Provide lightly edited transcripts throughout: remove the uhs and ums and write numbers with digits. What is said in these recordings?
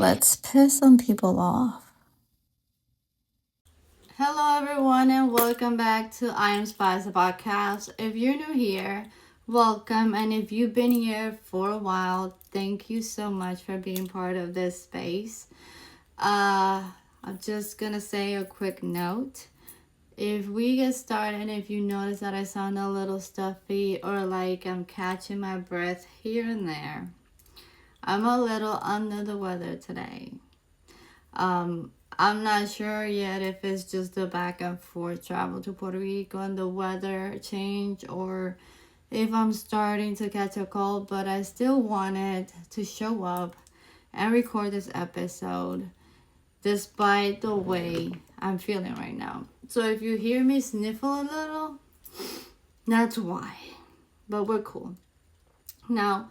Let's piss some people off. Hello, everyone, and welcome back to I Am Spice podcast. If you're new here, welcome, and if you've been here for a while, thank you so much for being part of this space. I'm just gonna say a quick note. If we get started, and if you notice that I sound a little stuffy or like I'm catching my breath here and there, I'm a little under the weather today. I'm not sure yet if it's just the back and forth travel to Puerto Rico and the weather change or if I'm starting to catch a cold, but I still wanted to show up and record this episode despite the way I'm feeling right now. So if you hear me sniffle a little, that's why. But we're cool. Now,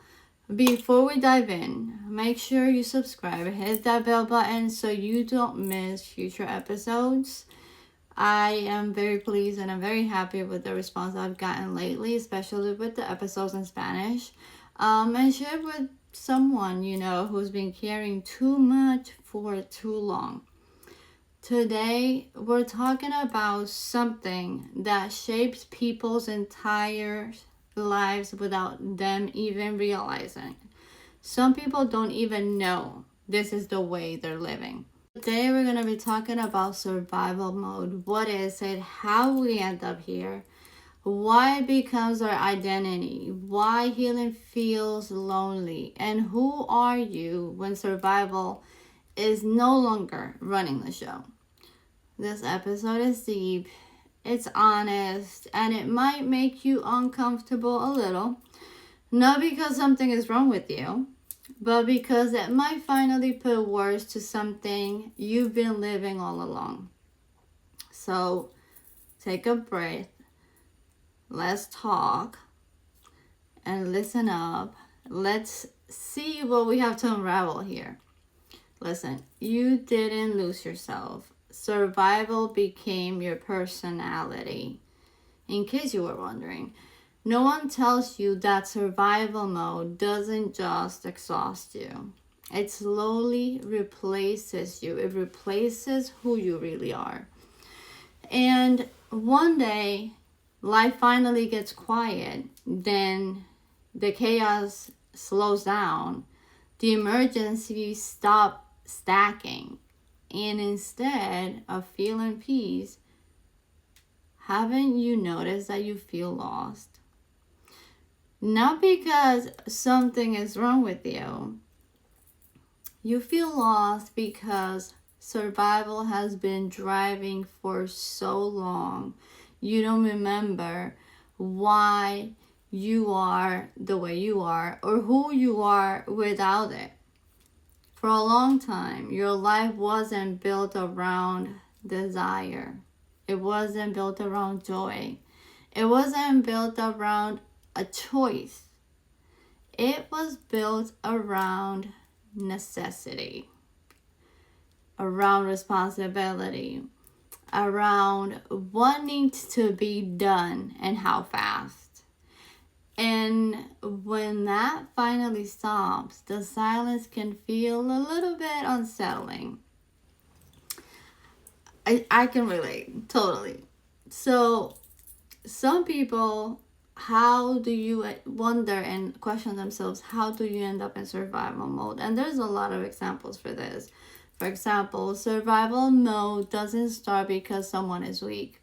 before we dive in, make sure you subscribe, hit that bell button so you don't miss future episodes. I am very pleased and I'm very happy with the response I've gotten lately, especially with the episodes in Spanish. And share with someone, who's been caring too much for too long. Today, we're talking about something that shapes people's entire lives without them even realizing. Some people don't even know this is the way they're living. Today we're going to be talking about survival mode. What is it? How we end up here? Why it becomes our identity? Why healing feels lonely? And who are you when survival is no longer running the show? This episode is deep, it's honest, and it might make you uncomfortable a little. Not because something is wrong with you, but because it might finally put words to something you've been living all along. So take a breath, let's talk, and listen up. Let's see what we have to unravel here. Listen, you didn't lose yourself. Survival became your personality. In case you were wondering, no one tells you that survival mode doesn't just exhaust you. It slowly replaces you. It replaces who you really are. And one day, life finally gets quiet. Then the chaos slows down. The emergencies stop stacking. And instead of feeling peace, haven't you noticed that you feel lost? Not because something is wrong with you. You feel lost because survival has been driving for so long. You don't remember why you are the way you are or who you are without it. For a long time, your life wasn't built around desire. It wasn't built around joy. It wasn't built around a choice. It was built around necessity, around responsibility, around wanting to be done and how fast. And when that finally stops, the silence can feel a little bit unsettling. I can relate, totally. So, some people, how do you wonder and question themselves, how do you end up in survival mode? And there's a lot of examples for this. For example, survival mode doesn't start because someone is weak.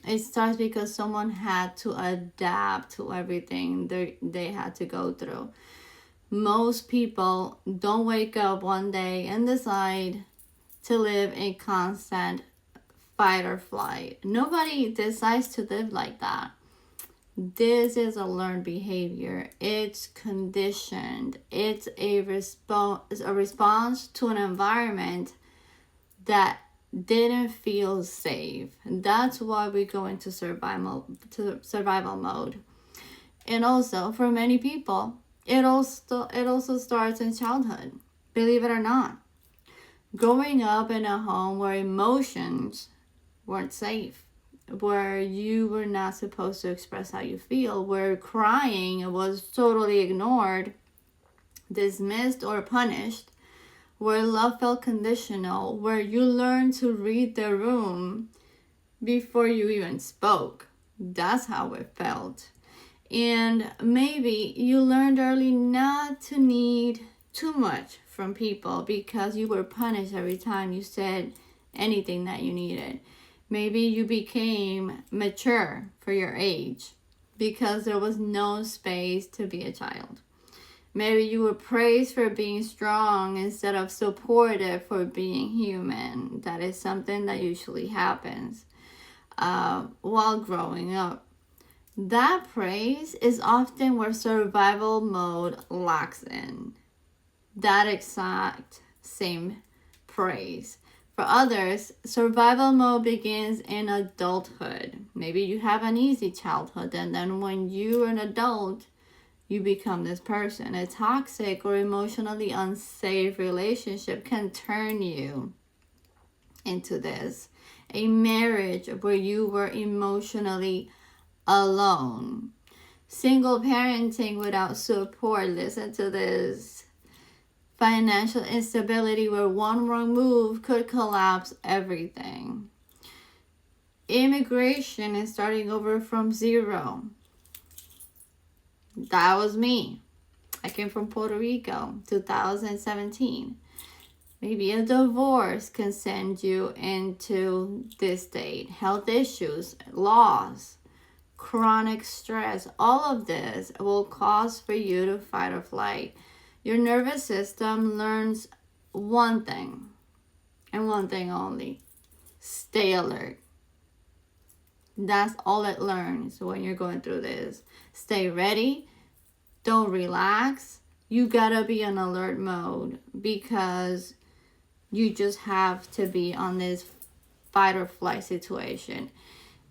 It starts because someone had to adapt to everything they had to go through. Most people don't wake up one day and decide to live in constant fight or flight. Nobody decides to live like that. This is a learned behavior. It's conditioned. It's a response to an environment that didn't feel safe. That's why we go into survival mode. And also, for many people, it also starts in childhood. Believe it or not, growing up in a home where emotions weren't safe, where you were not supposed to express how you feel, where crying was totally ignored, dismissed, or punished, where love felt conditional, where you learned to read the room before you even spoke. That's how it felt. And maybe you learned early not to need too much from people because you were punished every time you said anything that you needed. Maybe you became mature for your age because there was no space to be a child. Maybe you were praised for being strong instead of supported for being human. That is something that usually happens while growing up. That praise is often where survival mode locks in. That exact same praise. For others, survival mode begins in adulthood. Maybe you have an easy childhood, and then when you're an adult, you become this person. A toxic or emotionally unsafe relationship can turn you into this. A marriage where you were emotionally alone. Single parenting without support. Listen to this. Financial instability where one wrong move could collapse everything. Immigration and starting over from zero. That was me. I came from Puerto Rico, 2017. Maybe a divorce can send you into this state. Health issues, loss, chronic stress, all of this will cause for you to fight or flight. Your nervous system learns one thing, and one thing only: stay alert. That's all it learns when you're going through this. Stay ready. Don't relax. You gotta be in alert mode because you just have to be on this fight or flight situation.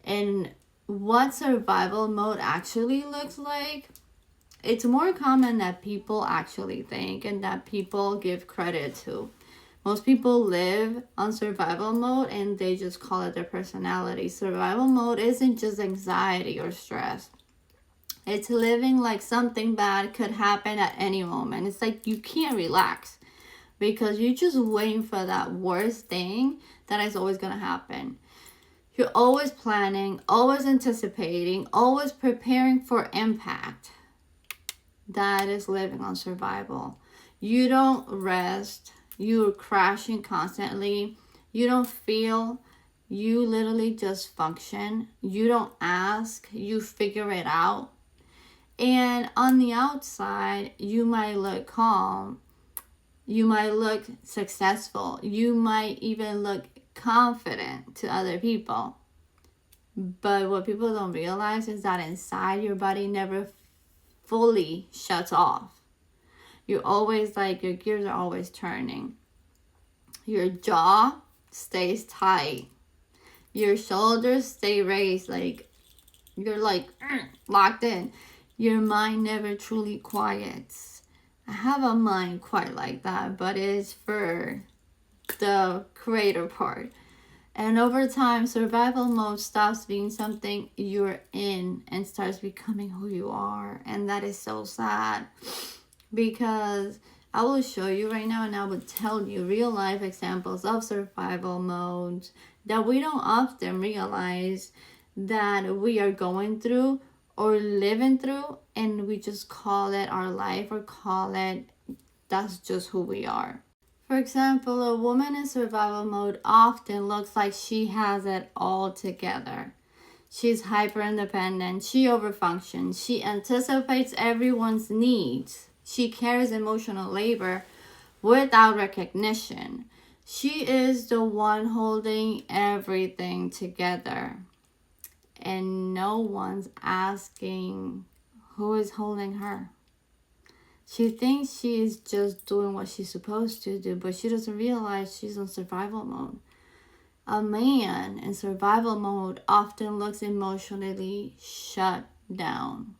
And what survival mode actually looks like, it's more common that people actually think and that people give credit to. Most people live on survival mode and they just call it their personality. Survival mode isn't just anxiety or stress. It's living like something bad could happen at any moment. It's like you can't relax because you're just waiting for that worst thing that is always going to happen. You're always planning, always anticipating, always preparing for impact. That is living on survival. You don't rest. You're crashing constantly. You don't feel. You literally just function. You don't ask. You figure it out. And on the outside, you might look calm. You might look successful. You might even look confident to other people. But what people don't realize is that inside your body never fully shuts off. You're always like, your gears are always turning. Your jaw stays tight. Your shoulders stay raised, like you're like locked in. Your mind never truly quiets. I have a mind quite like that, but it's for the creator part. And over time, survival mode stops being something you're in and starts becoming who you are. And that is so sad because I will show you right now and I will tell you real life examples of survival modes that we don't often realize that we are going through or living through, and we just call it our life or call it that's just who we are. For example, a woman in survival mode often looks like she has it all together. She's hyper independent, she overfunctions, she anticipates everyone's needs, she carries emotional labor without recognition. She is the one holding everything together. And no one's asking who is holding her. She thinks she is just doing what she's supposed to do, but she doesn't realize she's in survival mode. A man in survival mode often looks emotionally shut down.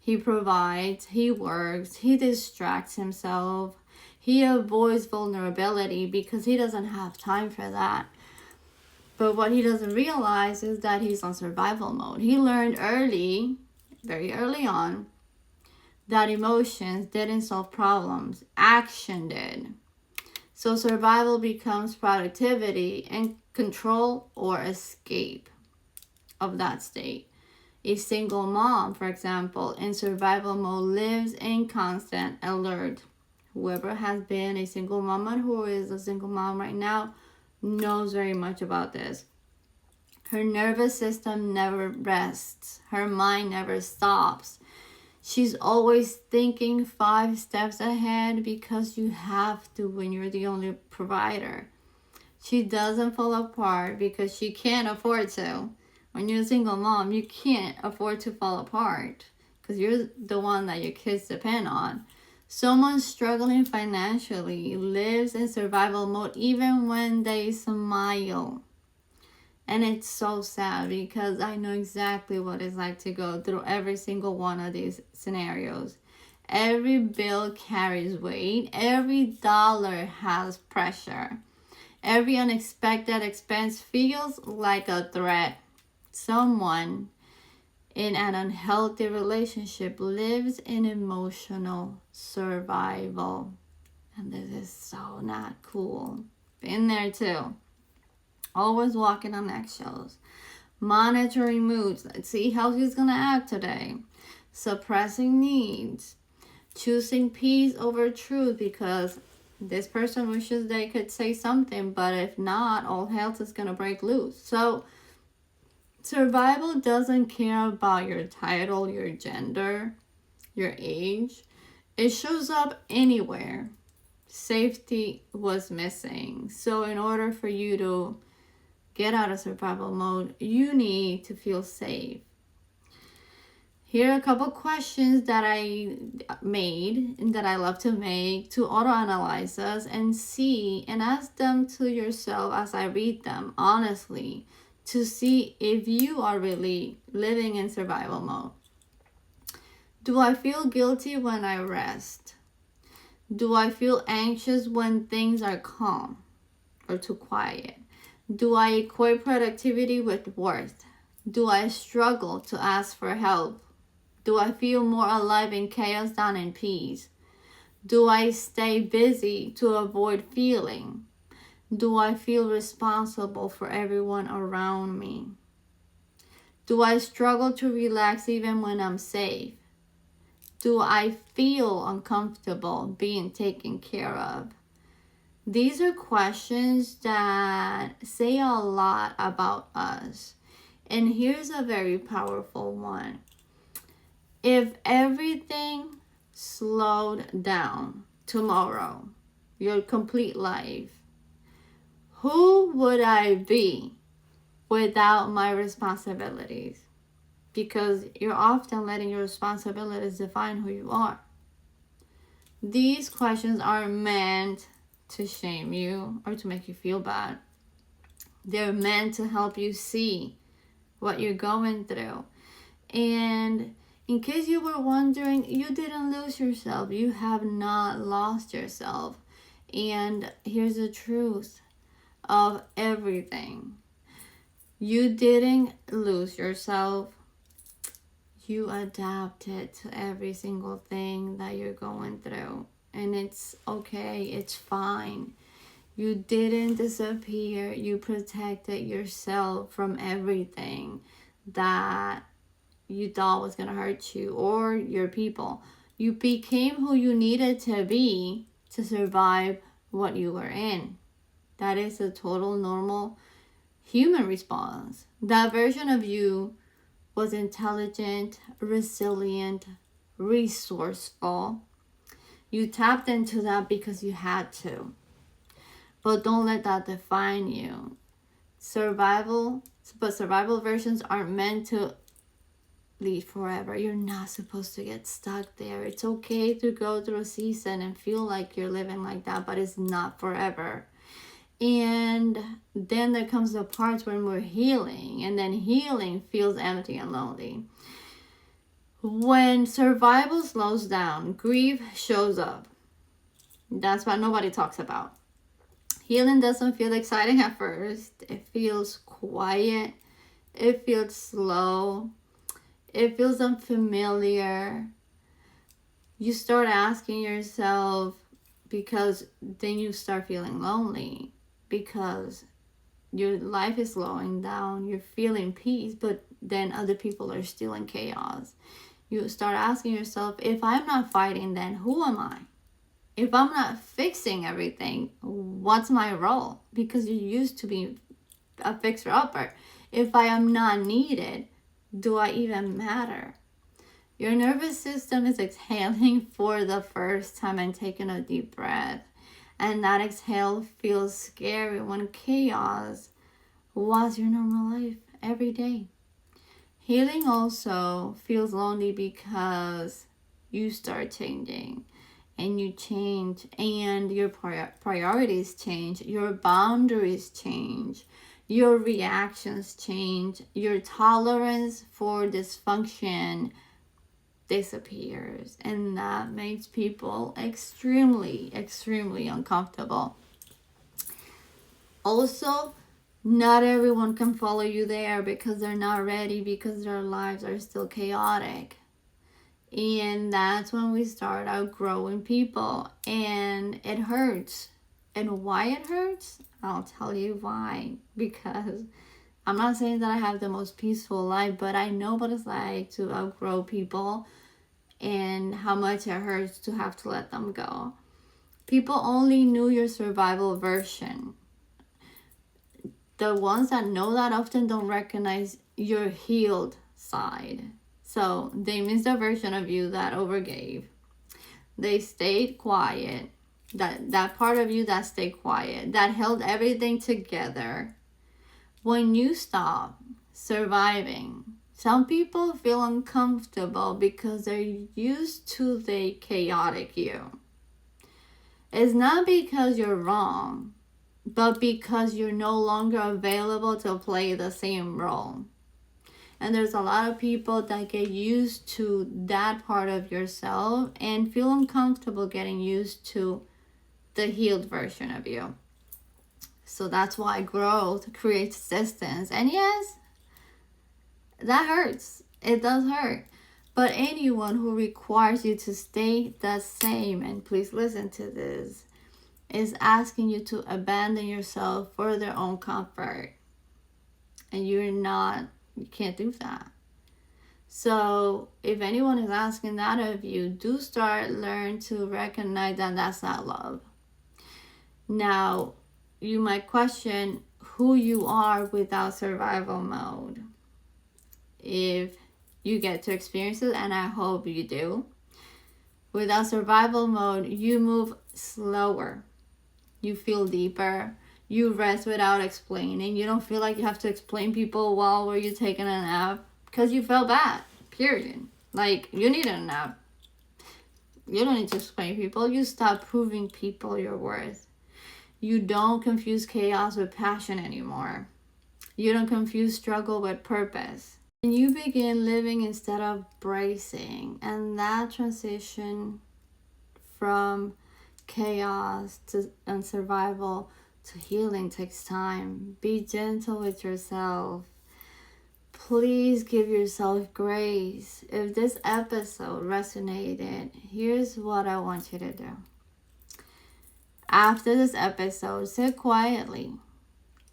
He provides, he works, he distracts himself, he avoids vulnerability because he doesn't have time for that. But what he doesn't realize is that he's on survival mode. He learned early, very early on, that emotions didn't solve problems. Action did. So survival becomes productivity and control or escape of that state. A single mom, for example, in survival mode lives in constant alert. Whoever has been a single mom and who is a single mom right now knows very much about this. Her nervous system never rests. Her mind never stops. She's always thinking 5 steps ahead because you have to when you're the only provider. She doesn't fall apart because she can't afford to. When you're a single mom, you can't afford to fall apart because you're the one that your kids depend on. Someone struggling financially lives in survival mode even when they smile. And it's so sad because I know exactly what it's like to go through every single one of these scenarios. Every bill carries weight. Every dollar has pressure. Every unexpected expense feels like a threat. Someone in an unhealthy relationship lives in emotional survival. And this is so not cool. Been there too. Always walking on eggshells. Monitoring moods. Let's see how he's going to act today. Suppressing needs. Choosing peace over truth because this person wishes they could say something, but if not, all hell is going to break loose. So, survival doesn't care about your title, your gender, your age. It shows up anywhere. Safety was missing. So, in order for you to get out of survival mode, you need to feel safe. Here are a couple questions that I made and that I love to make to auto-analyze us and see and ask them to yourself as I read them, honestly, to see if you are really living in survival mode. Do I feel guilty when I rest? Do I feel anxious when things are calm or too quiet? Do I equate productivity with worth? Do I struggle to ask for help? Do I feel more alive in chaos than in peace? Do I stay busy to avoid feeling? Do I feel responsible for everyone around me? Do I struggle to relax even when I'm safe? Do I feel uncomfortable being taken care of? These are questions that say a lot about us. And here's a very powerful one. If everything slowed down tomorrow, your complete life, who would I be without my responsibilities? Because you're often letting your responsibilities define who you are. These questions aren't meant to shame you or to make you feel bad. They're meant to help you see what you're going through. And in case you were wondering, you didn't lose yourself. You have not lost yourself. And here's the truth of everything. You didn't lose yourself. You adapted to every single thing that you're going through. And it's okay. It's fine. You didn't disappear. You protected yourself from everything that you thought was going to hurt you or your people. You became who you needed to be to survive what you were in. That is a total normal human response. That version of you was intelligent, resilient, resourceful. You tapped into that because you had to. But don't let that define you. Survival versions aren't meant to lead forever. You're not supposed to get stuck there. It's okay to go through a season and feel like you're living like that, but it's not forever. And then there comes the parts when we're healing, and then healing feels empty and lonely. When survival slows down, grief shows up. That's what nobody talks about. Healing doesn't feel exciting at first. It feels quiet. It feels slow. It feels unfamiliar. You start asking yourself, because then you start feeling lonely because your life is slowing down, you're feeling peace, but then other people are still in chaos. You start asking yourself, if I'm not fighting, then who am I? If I'm not fixing everything, what's my role? Because you used to be a fixer-upper. If I am not needed, do I even matter? Your nervous system is exhaling for the first time and taking a deep breath. And that exhale feels scary when chaos was your normal life every day. Healing also feels lonely because you start changing, and you change, and your priorities change, your boundaries change, your reactions change, your tolerance for dysfunction disappears, and that makes people extremely, extremely uncomfortable. Also, not everyone can follow you there because they're not ready, because their lives are still chaotic. And that's when we start outgrowing people, and it hurts. And why it hurts? I'll tell you why. Because I'm not saying that I have the most peaceful life, but I know what it's like to outgrow people and how much it hurts to have to let them go. People only knew your survival version. The ones that know that often don't recognize your healed side. So they miss the version of you that overgave. They stayed quiet. That part of you that stayed quiet, that held everything together. When you stop surviving, some people feel uncomfortable because they're used to the chaotic you. It's not because you're wrong, but because you're no longer available to play the same role. And there's a lot of people that get used to that part of yourself and feel uncomfortable getting used to the healed version of you. So that's why growth creates distance. And yes, that hurts. It does hurt. But anyone who requires you to stay the same, and please listen to this, is asking you to abandon yourself for their own comfort. And you can't do that. So if anyone is asking that of you, do learn to recognize that that's not love. Now, you might question who you are without survival mode. If you get to experience it, and I hope you do, without survival mode, you move slower. You feel deeper. You rest without explaining. You don't feel like you have to explain people while were you taking a nap because you felt bad, period. Like, you need a nap. You don't need to explain people. You stop proving people your worth. You don't confuse chaos with passion anymore. You don't confuse struggle with purpose. And you begin living instead of bracing. And that transition from chaos and survival to healing takes time. Be gentle with yourself. Please give yourself grace. If this episode resonated, here's what I want you to do. After this episode, sit quietly.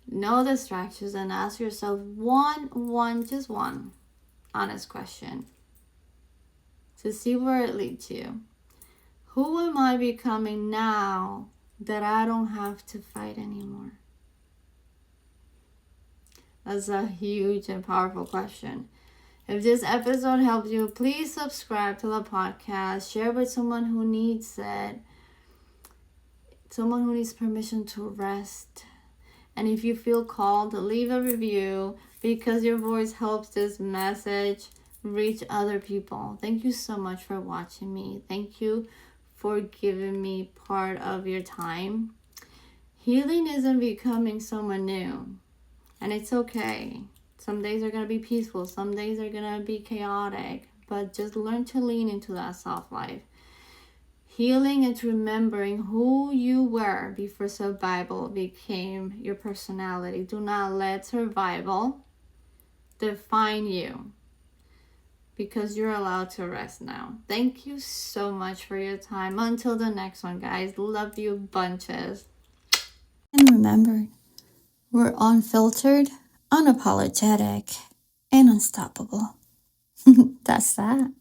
No distractions, and ask yourself just one honest question to see where it leads you. Who am I becoming now that I don't have to fight anymore? That's a huge and powerful question. If this episode helped you, please subscribe to the podcast. Share with someone who needs it. Someone who needs permission to rest. And if you feel called, leave a review because your voice helps this message reach other people. Thank you so much for watching me. Thank you for giving me part of your time. Healing isn't becoming someone new. And it's okay. Some days are going to be peaceful. Some days are going to be chaotic. But just learn to lean into that soft life. Healing is remembering who you were before survival became your personality. Do not let survival define you. because you're allowed to rest now. Thank you so much for your time. Until the next one, guys. Love you bunches. And remember, we're unfiltered, unapologetic, and unstoppable. That's that.